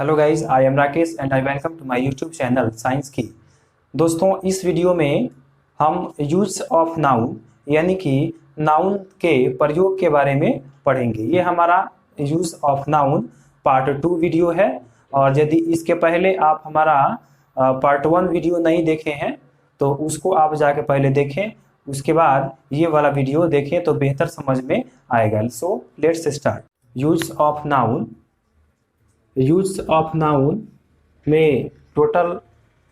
Hello guys, I am Rakesh and I welcome to my YouTube channel science की। दोस्तों, इस video में हम यूज ऑफ नाउन यानी कि नाउन के प्रयोग के बारे में पढ़ेंगे। ये हमारा use of noun part 2 video है। और यदि इसके पहले आप हमारा पार्ट 1 वीडियो नहीं देखे हैं तो उसको आप जाके पहले देखें, उसके बाद ये वाला वीडियो देखें तो बेहतर समझ में आएगा। So let's start. Use of noun. Use of noun में टोटल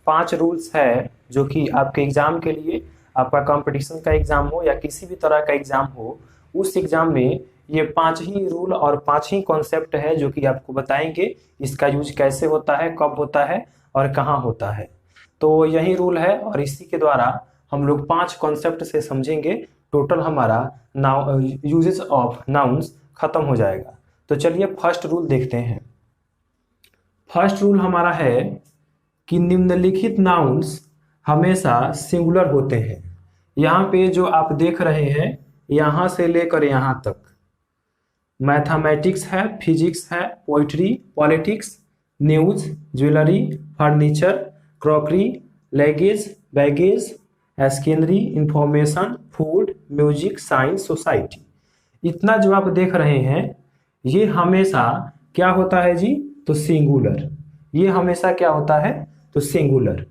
5 रूल्स है जो कि आपके एग्जाम के लिए, आपका कंपटीशन का एग्जाम हो या किसी भी तरह का एग्जाम हो, उस एग्जाम में ये 5 ही रूल और 5 ही कॉन्सेप्ट है जो कि आपको बताएंगे इसका यूज कैसे होता है, कब होता है और कहाँ होता है। तो यही रूल है और इसी के द्वारा हम लोग 5 कॉन्सेप्ट से समझेंगे। टोटल हमारा यूजेस ऑफ नाउन्स खत्म हो जाएगा। तो चलिए फर्स्ट रूल देखते हैं। फर्स्ट रूल हमारा है कि निम्नलिखित नाउन्स हमेशा सिंगुलर होते हैं। यहाँ पे जो आप देख रहे हैं, यहाँ से लेकर यहाँ तक मैथमेटिक्स है, फिजिक्स है, poetry, politics, news, jewellery, furniture, crockery, luggage, baggage, scenery, information, food, music, science, society, इतना जो आप देख रहे हैं ये हमेशा क्या होता है जी? तो सिंगुलर। ये हमेशा क्या होता है? तो सिंगुलर।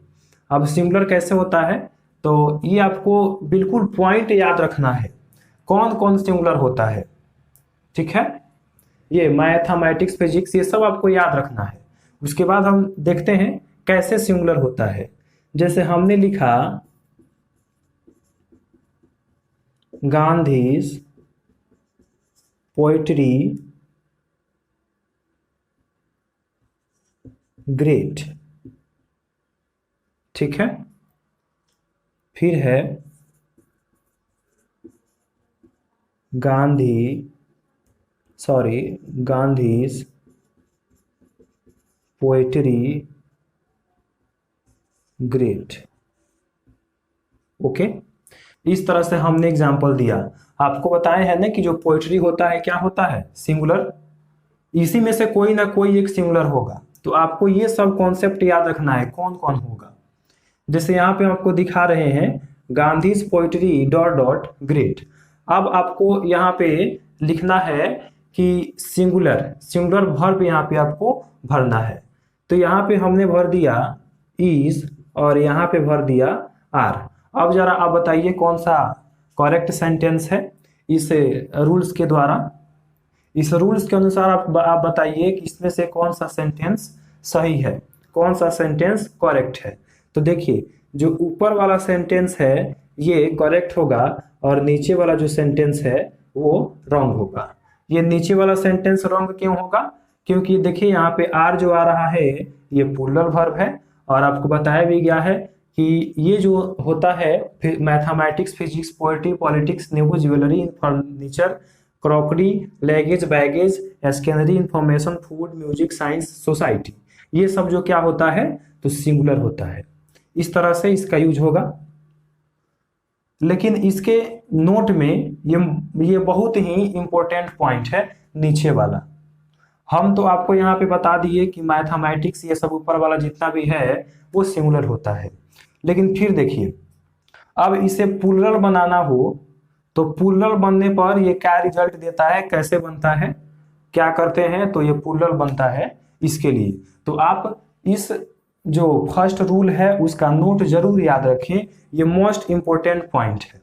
अब सिंगुलर कैसे होता है? तो ये आपको बिल्कुल पॉइंट याद रखना है, कौन कौन सिंगुलर होता है। ठीक है, ये मैथमेटिक्स, फिजिक्स, ये सब आपको याद रखना है। उसके बाद हम देखते हैं कैसे सिंगुलर होता है। जैसे हमने लिखा गांधीज पोइट्री ग्रेट। ठीक है, फिर है गांधीज पोएट्री ग्रेट। ओके, इस तरह से हमने एग्जाम्पल दिया। आपको बताए हैं ना कि जो पोएट्री होता है क्या होता है? सिंगुलर। इसी में से कोई ना कोई एक सिंगुलर होगा। तो आपको ये सब कॉन्सेप्ट याद रखना है कौन कौन होगा। जैसे यहाँ पे आपको दिखा रहे हैं Gandhi's poetry dot dot great. अब आपको यहाँ पे लिखना है कि सिंगुलर वर्ब यहाँ पे आपको भरना है। तो यहाँ पे हमने भर दिया इज और यहाँ पे भर दिया आर। अब जरा आप बताइए कौन सा करेक्ट सेंटेंस है इस रूल्स के द्वारा। इस रूल्स के अनुसार आप बताइए कि इसमें से कौन सा सेंटेंस सही है, कौन सा सेंटेंस करेक्ट है। तो देखिए, जो ऊपर वाला सेंटेंस है ये करेक्ट होगा और नीचे वाला जो सेंटेंस है वो रॉन्ग होगा। ये नीचे वाला सेंटेंस रॉन्ग क्यों होगा? क्योंकि देखिए यहाँ पे आर जो आ रहा है ये प्लूरल वर्ब है और आपको बताया भी गया है कि ये जो होता है mathematics, physics, poetry, politics, news, jewellery, furniture, crockery, luggage, baggage, scenery, information, food, music, science, society, ये सब जो क्या होता है? तो सिंगुलर होता है। इस तरह से इसका यूज होगा। लेकिन इसके नोट में ये बहुत ही इंपॉर्टेंट पॉइंट है नीचे वाला। हम तो आपको यहाँ पे बता दिए कि मैथमेटिक्स ये सब ऊपर वाला जितना भी है वो सिंगुलर होता है। लेकिन फिर देखिए, अब इसे प्लूरल बनाना हो तो प्लूरल बनने पर ये क्या रिजल्ट देता है, कैसे बनता है, क्या करते हैं? तो ये प्लूरल बनता है। इसके लिए तो आप इस जो फर्स्ट रूल है उसका नोट जरूर याद रखें। ये मोस्ट इंपोर्टेंट पॉइंट है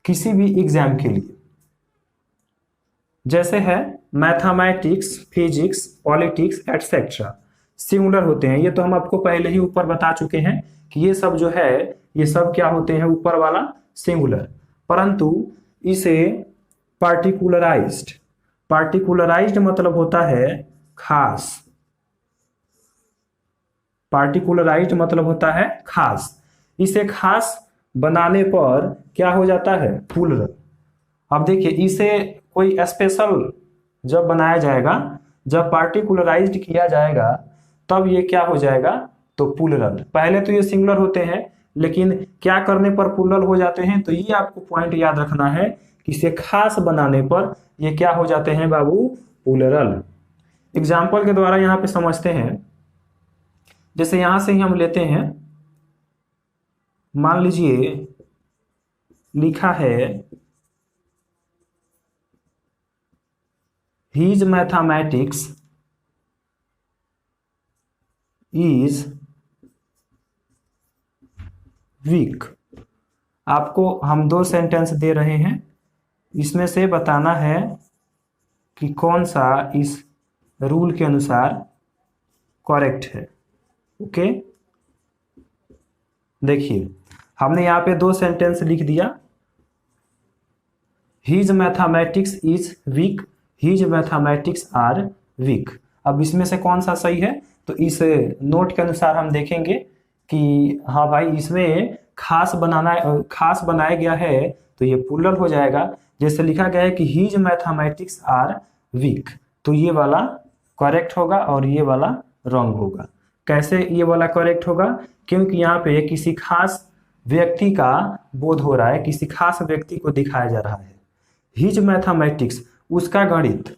किसी भी एग्जाम के लिए। जैसे है mathematics, physics, politics etcetera singular होते हैं। ये तो हम आपको पहले ही ऊपर बता चुके हैं कि ये सब जो है ये सब क्या होते हैं? ऊपर वाला सिंगुलर। परंतु इसे पार्टिकुलराइज्ड मतलब होता है खास। पार्टिकुलराइज्ड मतलब होता है खास। इसे खास बनाने पर क्या हो जाता है? प्लूरल। अब देखिए, इसे कोई स्पेशल जब बनाया जाएगा, जब पार्टिकुलराइज्ड किया जाएगा तब ये क्या हो जाएगा? तो प्लूरल। पहले तो ये सिंगुलर होते हैं लेकिन क्या करने पर प्लूरल हो जाते हैं? तो ये आपको पॉइंट याद रखना है कि इसे खास बनाने पर ये क्या हो जाते हैं बाबू? प्लूरल। एग्जाम्पल के द्वारा यहाँ पे समझते हैं। जैसे यहां से ही हम लेते हैं, मान लीजिए लिखा है हीज मैथमेटिक्स इज वीक। आपको हम दो सेंटेंस दे रहे हैं, इसमें से बताना है कि कौन सा इस रूल के अनुसार करेक्ट है। ओके, देखिए हमने यहाँ पे दो सेंटेंस लिख दिया, his mathematics is weak, his mathematics are weak. अब इसमें से कौन सा सही है, तो इस नोट के अनुसार हम देखेंगे कि हाँ भाई इसमें खास बनाया गया है, तो ये प्लूरल हो जाएगा। जैसे लिखा गया है कि हीज मैथमेटिक्स आर वीक, तो ये वाला करेक्ट होगा और ये वाला रॉन्ग होगा। कैसे ये वाला करेक्ट होगा, क्योंकि यहाँ पे किसी खास व्यक्ति का बोध हो रहा है, किसी खास व्यक्ति को दिखाया जा रहा है। हिज मैथमेटिक्स, उसका गणित,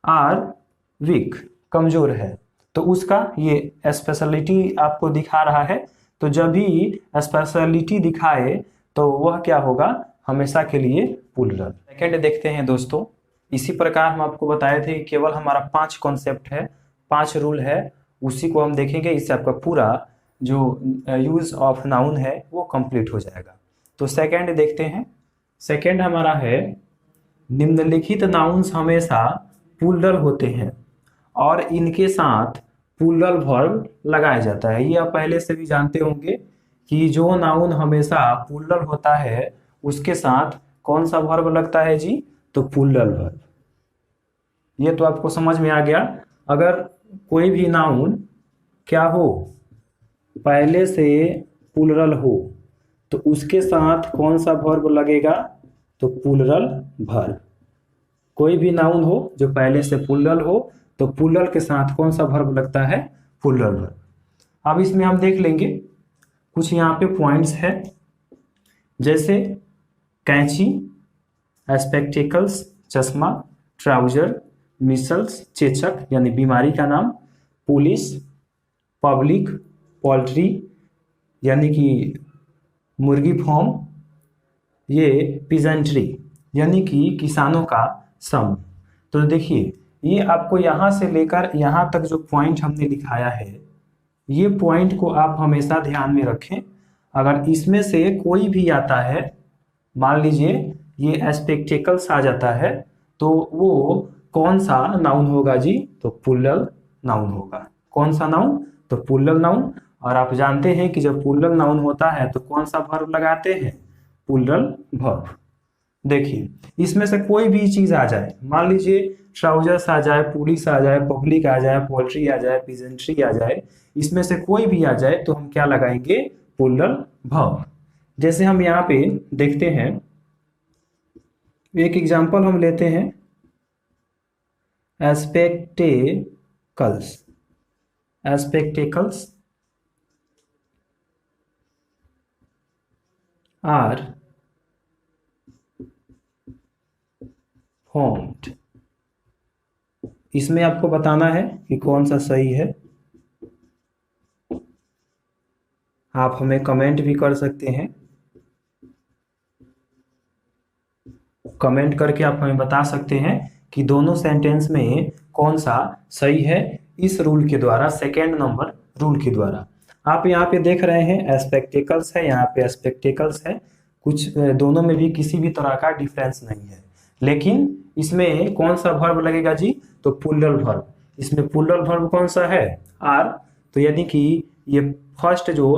आर वीक, कमजोर है, तो उसका ये स्पेशलिटी आपको दिखा रहा है। तो जब भी स्पेशलिटी दिखाए तो वह क्या होगा, हमेशा के लिए प्लूरल। सेकंड देखते हैं दोस्तों, इसी प्रकार हम आपको बताए थे कि केवल हमारा 5 कॉन्सेप्ट है, 5 रूल है, उसी को हम देखेंगे। इससे आपका पूरा जो यूज ऑफ नाउन है वो कंप्लीट हो जाएगा। तो सेकंड देखते हैं। सेकंड हमारा है निम्नलिखित नाउन्स हमेशा प्लूरल होते हैं और इनके साथ प्लूरल वर्ब लगाया जाता है। ये आप पहले से भी जानते होंगे कि जो नाउन हमेशा प्लूरल होता है उसके साथ कौन सा वर्ब लगता है जी, तो प्लूरल वर्ब। ये तो आपको समझ में आ गया। अगर कोई भी नाउन क्या हो, पहले से प्लूरल हो, तो उसके साथ कौन सा वर्ब लगेगा, तो प्लूरल वर्ब। कोई भी नाउन हो जो पहले से प्लूरल हो, तो प्लूरल के साथ कौन सा वर्ब लगता है, प्लूरल वर्ब। अब इसमें हम देख लेंगे कुछ यहाँ पे पॉइंट्स है, जैसे कैंची, स्पेक्टेकल्स, चश्मा, ट्राउजर, मिसल्स, चेचक यानी बीमारी का नाम, पुलिस, पब्लिक, पोल्ट्री यानी कि मुर्गी फार्म, ये पिजेंट्री यानी कि किसानों का समूह। तो देखिए ये आपको यहाँ से लेकर यहाँ तक जो पॉइंट हमने दिखाया है, ये पॉइंट को आप हमेशा ध्यान में रखें। अगर इसमें से कोई भी आता है, मान लीजिए ये स्पेक्टेकल्स आ जाता है, तो वो कौन सा नाउन होगा जी, तो प्लूरल नाउन होगा। कौन सा नाउन, तो प्लूरल नाउन। और आप जानते हैं कि जब प्लूरल नाउन होता है तो कौन सा वर्ब लगाते हैं, प्लूरल वर्ब। देखिए इसमें से कोई भी चीज आ जाए, मान लीजिए ट्राउजर्स आ जाए, पुलिस आ जाए, पब्लिक आ जाए, पोल्ट्री आ जाए, पिजेंट्री आ जाए, इसमें से कोई भी आ जाए तो हम क्या लगाएंगे, प्लूरल वर्ब। जैसे हम यहाँ पे देखते हैं, एक एग्जांपल हम लेते हैं, स्पेक्टेकल्स। Spectacles are formed. इसमें आपको बताना है कि कौन सा सही है। आप हमें कमेंट भी कर सकते हैं, कमेंट करके आप हमें बता सकते हैं कि दोनों सेंटेंस में कौन सा सही है इस रूल के द्वारा, सेकेंड नंबर रूल के द्वारा। आप यहाँ पे देख रहे हैं स्पेक्टेकल्स है, यहाँ पे स्पेक्टेकल्स है, कुछ दोनों में भी किसी भी तरह का डिफरेंस नहीं है। लेकिन इसमें कौन सा वर्ब लगेगा जी, तो प्लूरल वर्ब। इसमें प्लूरल वर्ब कौन सा है, आर। तो यानी कि ये फर्स्ट जो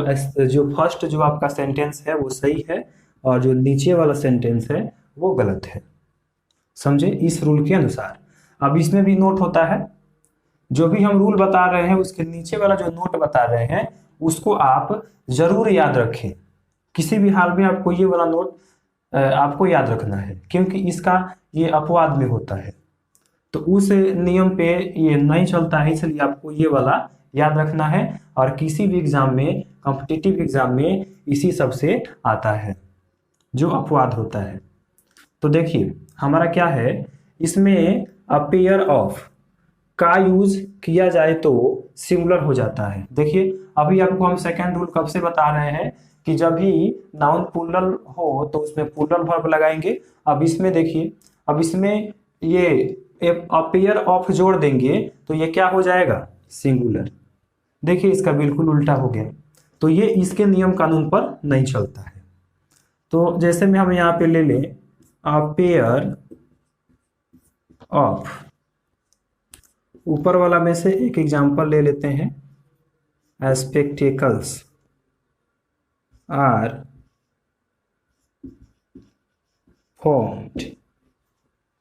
आपका सेंटेंस है वो सही है और जो नीचे वाला सेंटेंस है वो गलत है। समझे, इस रूल के अनुसार। अब इसमें भी नोट होता है, जो भी हम रूल बता रहे हैं उसके नीचे वाला जो नोट बता रहे हैं उसको आप जरूर याद रखें। किसी भी हाल में आपको ये वाला नोट आपको याद रखना है, क्योंकि इसका ये अपवाद में होता है, तो उस नियम पे ये नहीं चलता है, इसलिए आपको ये वाला याद रखना है। और किसी भी एग्जाम में, कॉम्पिटिटिव एग्जाम में इसी सब से आता है जो अपवाद होता है। तो देखिए हमारा क्या है, इसमें अ पेयर ऑफ का यूज किया जाए तो सिंगुलर हो जाता है। देखिए अभी आपको हम सेकंड रूल कब से बता रहे हैं कि जब भी नाउन प्लूरल हो तो उसमें प्लूरल वर्ब लगाएंगे। अब इसमें देखिए, अब इसमें ये पेयर ऑफ जोड़ देंगे तो ये क्या हो जाएगा, सिंगुलर। देखिए इसका बिल्कुल उल्टा हो गया, तो ये इसके नियम कानून पर नहीं चलता है। तो जैसे में हम यहाँ पे ले लें पेयर ऑफ, ऊपर वाला में से एक एग्जांपल ले लेते हैं, स्पेक्टेकल्स आर फॉर्म्ड।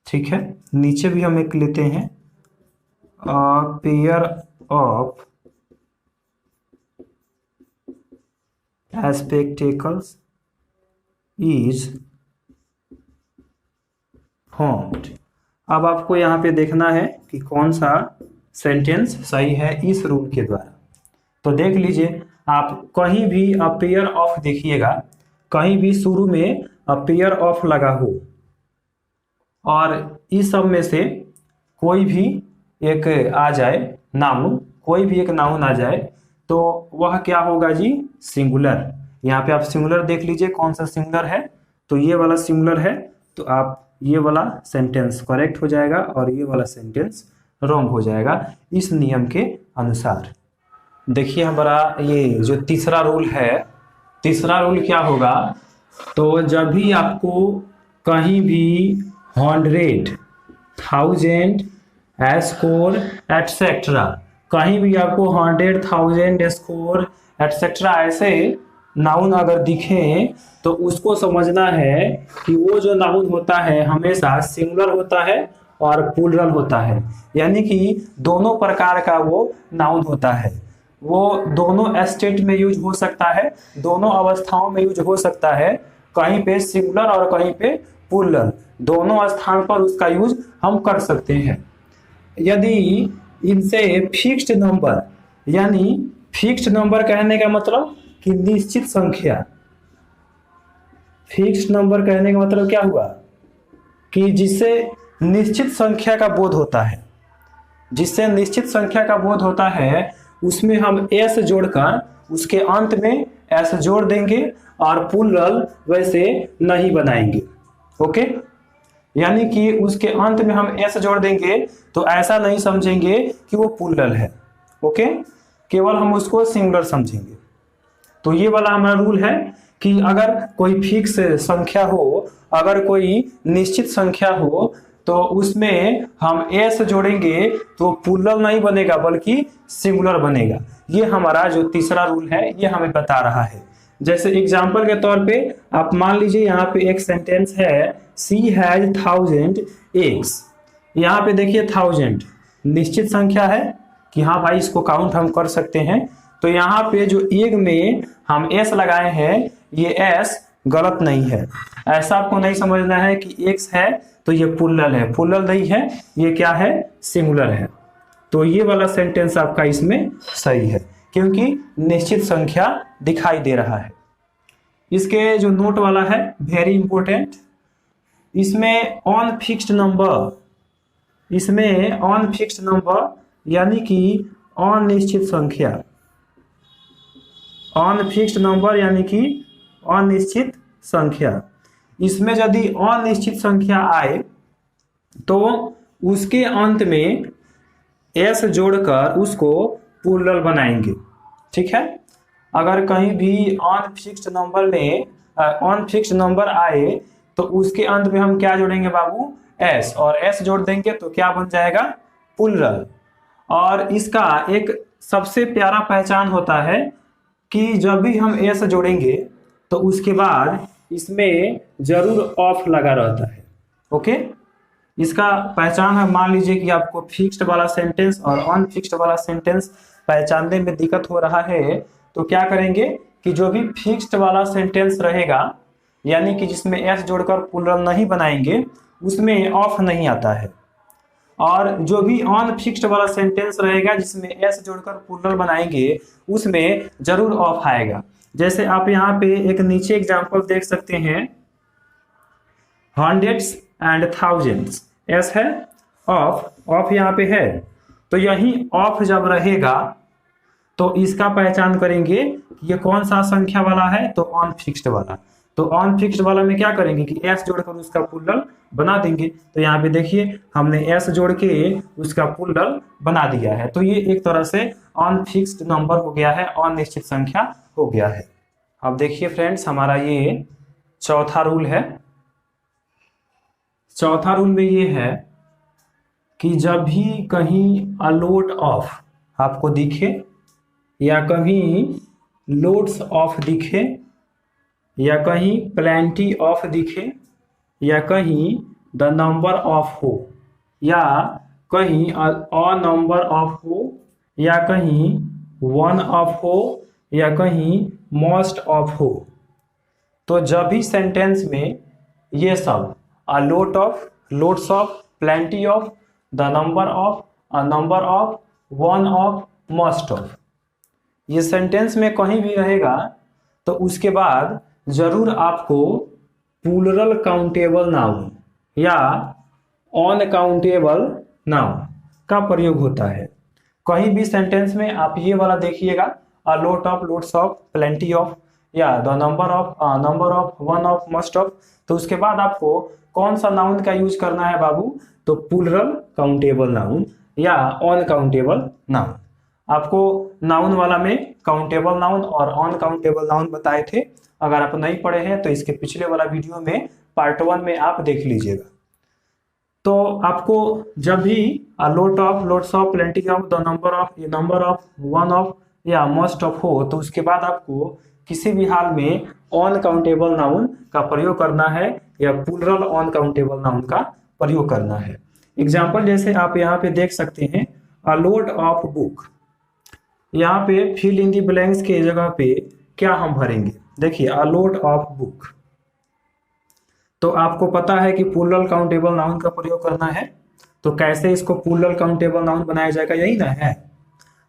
ठीक है, नीचे भी हम एक लेते हैं pair of spectacles is formed. अब आपको यहाँ पे देखना है कि कौन सा सेंटेंस सही है इस रूल के द्वारा। तो देख लीजिए, आप कहीं भी पेयर ऑफ देखिएगा, कहीं भी शुरू में पेयर ऑफ लगा हो और इस सब में से कोई भी एक आ जाए नाउन, कोई भी एक नाउन आ जाए तो वह क्या होगा जी, सिंगुलर। यहाँ पे आप सिंगुलर देख लीजिए कौन सा सिंगुलर है, तो ये वाला सिंगुलर है, तो आप ये वाला सेंटेंस करेक्ट हो जाएगा और ये वाला सेंटेंस रॉन्ग हो जाएगा इस नियम के अनुसार। देखिए हमारा ये जो तीसरा रूल है, तीसरा रूल क्या होगा, तो जब भी आपको कहीं भी 100, 1000 स्कोर एटसेट्रा, कहीं भी आपको 100, 1000 स्कोर एटसेट्रा ऐसे नाउन अगर दिखे तो उसको समझना है कि वो जो नाउन होता है हमेशा सिंगुलर होता है और प्लूरल होता है, यानी कि दोनों प्रकार का वो नाउन होता है। वो दोनों स्टेट में यूज हो सकता है, दोनों अवस्थाओं में यूज हो सकता है, कहीं पे सिंगुलर और कहीं पे प्लूरल, दोनों स्थान पर उसका यूज हम कर सकते हैं। यदि इनसे फिक्स्ड नंबर, यानी फिक्स्ड नंबर कहने का मतलब कि निश्चित संख्या, फिक्स्ड नंबर कहने का मतलब क्या हुआ कि जिससे निश्चित संख्या का बोध होता है, जिससे निश्चित संख्या का बोध होता है उसमें हम एस जोड़कर उसके अंत में एस जोड़ देंगे और प्लूरल वैसे नहीं बनाएंगे। ओके, यानी कि उसके अंत में हम एस जोड़ देंगे तो ऐसा नहीं समझेंगे कि वो प्लूरल है। ओके, केवल हम उसको सिंगुलर समझेंगे। तो ये वाला हमारा रूल है कि अगर कोई फिक्स संख्या हो, अगर कोई निश्चित संख्या हो तो उसमें हम एस जोड़ेंगे तो प्लूरल नहीं बनेगा बल्कि सिंगुलर बनेगा। ये हमारा जो तीसरा रूल है ये हमें बता रहा है। जैसे एग्जांपल के तौर पे आप मान लीजिए यहाँ पे एक सेंटेंस है, सी हैज 1000 एग्स। यहाँ पे देखिए 1000 निश्चित संख्या है कि हाँ भाई इसको काउंट हम कर सकते हैं, तो यहाँ पे जो एग में हम एस लगाए हैं ये एस गलत नहीं है। ऐसा आपको नहीं समझना है कि एक्स है तो ये प्लूरल है, प्लूरल नहीं है, ये क्या है, सिंगुलर है। तो ये वाला सेंटेंस आपका इसमें सही है क्योंकि निश्चित संख्या दिखाई दे रहा है। इसके जो नोट वाला है वेरी इंपॉर्टेंट, इसमें ऑन फिक्स्ड नंबर, इसमें ऑन फिक्स्ड नंबर यानी कि अनिश्चित संख्या, ऑन फिक्स्ड नंबर यानी कि अनिश्चित संख्या, इसमें यदि अनिश्चित संख्या आए तो उसके अंत में एस जोड़कर उसको प्लूरल बनाएंगे। ठीक है, अगर कहीं भी अनफिक्स्ड नंबर में अनफिक्स्ड नंबर आए तो उसके अंत में हम क्या जोड़ेंगे बाबू, एस, और एस जोड़ देंगे तो क्या बन जाएगा, प्लूरल। और इसका एक सबसे प्यारा पहचान होता है कि जब भी हम एस जोड़ेंगे तो उसके बाद इसमें जरूर ऑफ लगा रहता है। ओके, इसका पहचान है, मान लीजिए कि आपको फिक्स्ड वाला सेंटेंस और अनफिक्स्ड वाला सेंटेंस पहचानने में दिक्कत हो रहा है तो क्या करेंगे कि जो भी फिक्स्ड वाला सेंटेंस रहेगा यानी कि जिसमें एस जोड़कर प्लूरल नहीं बनाएंगे उसमें ऑफ नहीं आता है, और जो भी अनफिक्स्ड वाला सेंटेंस रहेगा जिसमें एस जोड़कर प्लूरल बनाएंगे उसमें जरूर ऑफ आएगा। जैसे आप यहाँ पे एक नीचे एग्जांपल देख सकते हैं, हंड्रेड्स एंड थाउजेंड्स, एस है, ऑफ यहाँ पे है, तो यही ऑफ जब रहेगा तो इसका पहचान करेंगे कि ये कौन सा संख्या वाला है, तो ऑन फिक्स्ड वाला। तो ऑन फिक्स्ड वाला में क्या करेंगे कि एस जोड़कर उसका प्लूरल बना देंगे। तो यहाँ पे देखिए हमने एस जोड़ के उसका प्लूरल बना दिया है। तो ये एक तरह से ऑन फिक्स्ड नंबर हो गया है, अनिश्चित संख्या हो गया है। अब देखिए फ्रेंड्स, हमारा ये चौथा रूल है। चौथा रूल में ये है कि जब भी कहीं अ लोड ऑफ आपको दिखे या कहीं लोड्स ऑफ दिखे या कहीं प्लेंटी ऑफ दिखे या कहीं द नंबर ऑफ हो या कहीं अ नंबर ऑफ हो या कहीं वन ऑफ हो या कहीं मोस्ट ऑफ हो, तो जब भी सेंटेंस में ये सब a lot of, loads of, plenty of, the number of, a number of, one of, most of, ये सेंटेंस में कहीं भी रहेगा तो उसके बाद जरूर आपको प्लूरल काउंटेबल नाउन या अनकाउंटेबल नाउन का प्रयोग होता है। कहीं भी सेंटेंस में आप ये वाला देखिएगा, a lot of, lots of, plenty of या the number of, number of, one of, most of, तो उसके बाद आपको कौन सा नाउन का यूज करना है बाबू, तो प्लूरल काउंटेबल नाउन या अनकाउंटेबल नाउन। आपको नाउन वाला में काउंटेबल नाउन और अनकाउंटेबल नाउन बताए थे। अगर आप नहीं पढ़े हैं तो इसके पिछले वाला वीडियो में पार्ट 1 में आप देख लीजिएगा। तो आपको जब भी लोट of, lots of, plenty of, the number of, ये नंबर ऑफ, वन ऑफ या मोस्ट ऑफ हो, तो उसके बाद आपको किसी भी हाल में अनकाउंटेबल नाउन का प्रयोग करना है या प्लूरल अनकाउंटेबल नाउन का प्रयोग करना है। एग्जाम्पल जैसे आप यहाँ पे देख सकते हैं, अ लोड ऑफ बुक, यहाँ पे फिल इन दी ब्लैंक्स के जगह पे क्या हम भरेंगे, देखिए अ लोड ऑफ बुक। तो आपको पता है कि प्लूरल काउंटेबल नाउन का प्रयोग करना है, तो कैसे इसको प्लूरल काउंटेबल नाउन बनाया जाएगा, यही ना है।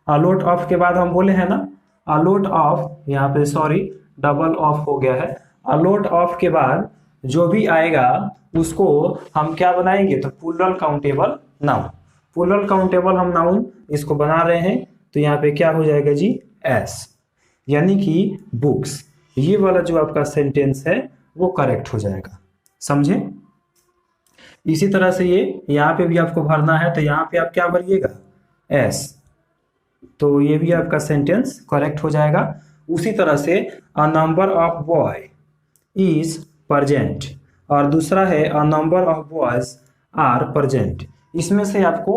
अ लोड ऑफ के बाद हम बोले हैं ना, अ लोड ऑफ, यहाँ पे सॉरी डबल ऑफ हो गया है। अ लोड ऑफ के बाद जो भी आएगा उसको हम क्या बनाएंगे, तो plural countable noun. Plural countable हम नाउन इसको बना रहे हैं, तो यहाँ पे क्या हो जाएगा जी, एस, यानी कि बुक्स। ये वाला जो आपका सेंटेंस है वो करेक्ट हो जाएगा, समझे। इसी तरह से ये यहाँ पे भी आपको भरना है, तो यहाँ पे आप क्या भरिएगा, एस, तो ये भी आपका सेंटेंस करेक्ट हो जाएगा। उसी तरह से a number of boy is present, और दूसरा है a number of boys are present. इसमें से आपको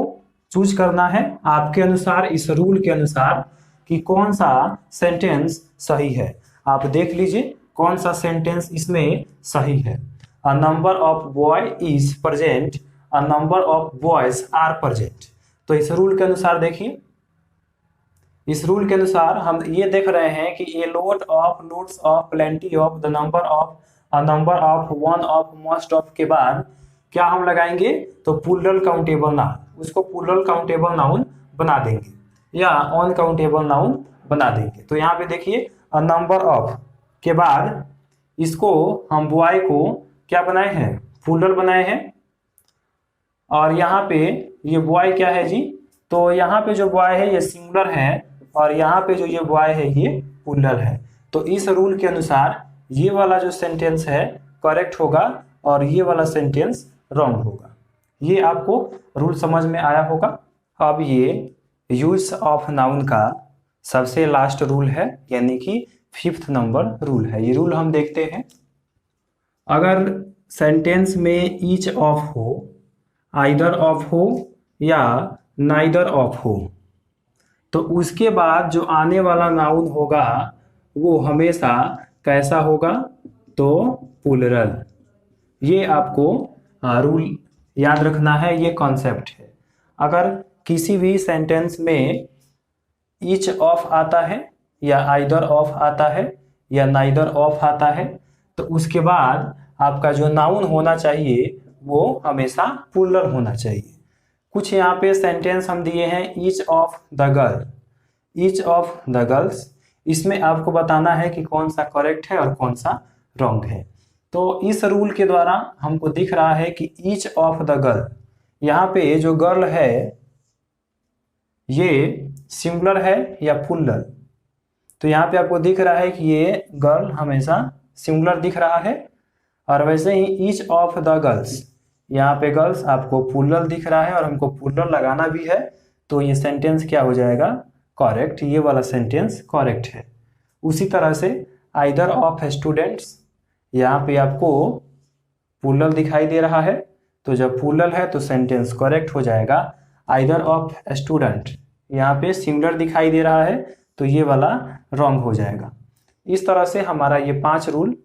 चूज करना है आपके अनुसार, इस रूल के अनुसार कि कौन सा सेंटेंस सही है। आप देख लीजिए कौन सा सेंटेंस इसमें सही है। A number of boy is present, a number of boys are present. तो इस रूल के अनुसार देखिए, इस रूल के अनुसार हम ये देख रहे हैं कि a lot of, lots of, plenty of, the number of, a number of, one of, most of के बाद क्या हम लगाएंगे, तो प्लूरल काउंटेबल नाउन, उसको प्लूरल काउंटेबल नाउन बना देंगे या अनकाउंटेबल नाउन बना देंगे। तो यहाँ पे देखिए अ नंबर ऑफ के बाद इसको हम बॉय को क्या बनाए हैं, प्लूरल बनाए हैं, और यहाँ पे ये बॉय क्या है जी, तो यहाँ पे जो बॉय है ये सिंगुलर है और यहाँ पे जो ये बॉय है ये प्लूरल है। तो इस रूल के अनुसार ये वाला जो सेंटेंस है करेक्ट होगा और ये वाला सेंटेंस रॉन्ग होगा। ये आपको रूल समझ में आया होगा। अब ये यूज ऑफ नाउन का सबसे लास्ट रूल है, यानी कि 5th नंबर रूल है। ये रूल हम देखते हैं, अगर सेंटेंस में ईच ऑफ हो, आइदर ऑफ हो या नाइदर ऑफ हो, तो उसके बाद जो आने वाला नाउन होगा वो हमेशा कैसा होगा, तो प्लूरल। ये आपको रूल याद रखना है, ये कॉन्सेप्ट है। अगर किसी भी सेंटेंस में ईच ऑफ आता है या आइदर ऑफ आता है या नाइदर ऑफ आता है, तो उसके बाद आपका जो नाउन होना चाहिए वो हमेशा प्लूरल होना चाहिए। कुछ यहाँ पे सेंटेंस हम दिए हैं, each of the girl, each of the girls, इसमें आपको बताना है कि कौन सा करेक्ट है और कौन सा रॉन्ग है। तो इस रूल के द्वारा हमको दिख रहा है कि ईच ऑफ द गर्ल, यहाँ पे जो गर्ल है ये सिंगुलर है या प्लूरल। तो यहाँ पे आपको दिख रहा है कि ये गर्ल हमेशा सिंगुलर दिख रहा है, और वैसे ही ईच ऑफ द गर्ल्स, यहाँ पे गर्ल्स आपको प्लूरल दिख रहा है और हमको प्लूरल लगाना भी है, तो ये सेंटेंस क्या हो जाएगा, करेक्ट। ये वाला सेंटेंस करेक्ट है। उसी तरह से आइदर ऑफ स्टूडेंट्स, यहाँ पे आपको प्लूरल दिखाई दे रहा है, तो जब प्लूरल है तो सेंटेंस करेक्ट हो जाएगा। आइदर ऑफ स्टूडेंट, यहाँ पे सिंगुलर दिखाई दे रहा है, तो ये वाला रॉन्ग हो जाएगा। इस तरह से हमारा ये 5 रूल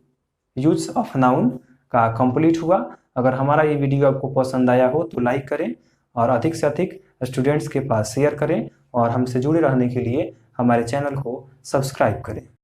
यूज ऑफ नाउन का कंप्लीट हुआ। अगर हमारा ये वीडियो आपको पसंद आया हो तो लाइक करें और अधिक से अधिक स्टूडेंट्स के पास शेयर करें, और हमसे जुड़े रहने के लिए हमारे चैनल को सब्सक्राइब करें।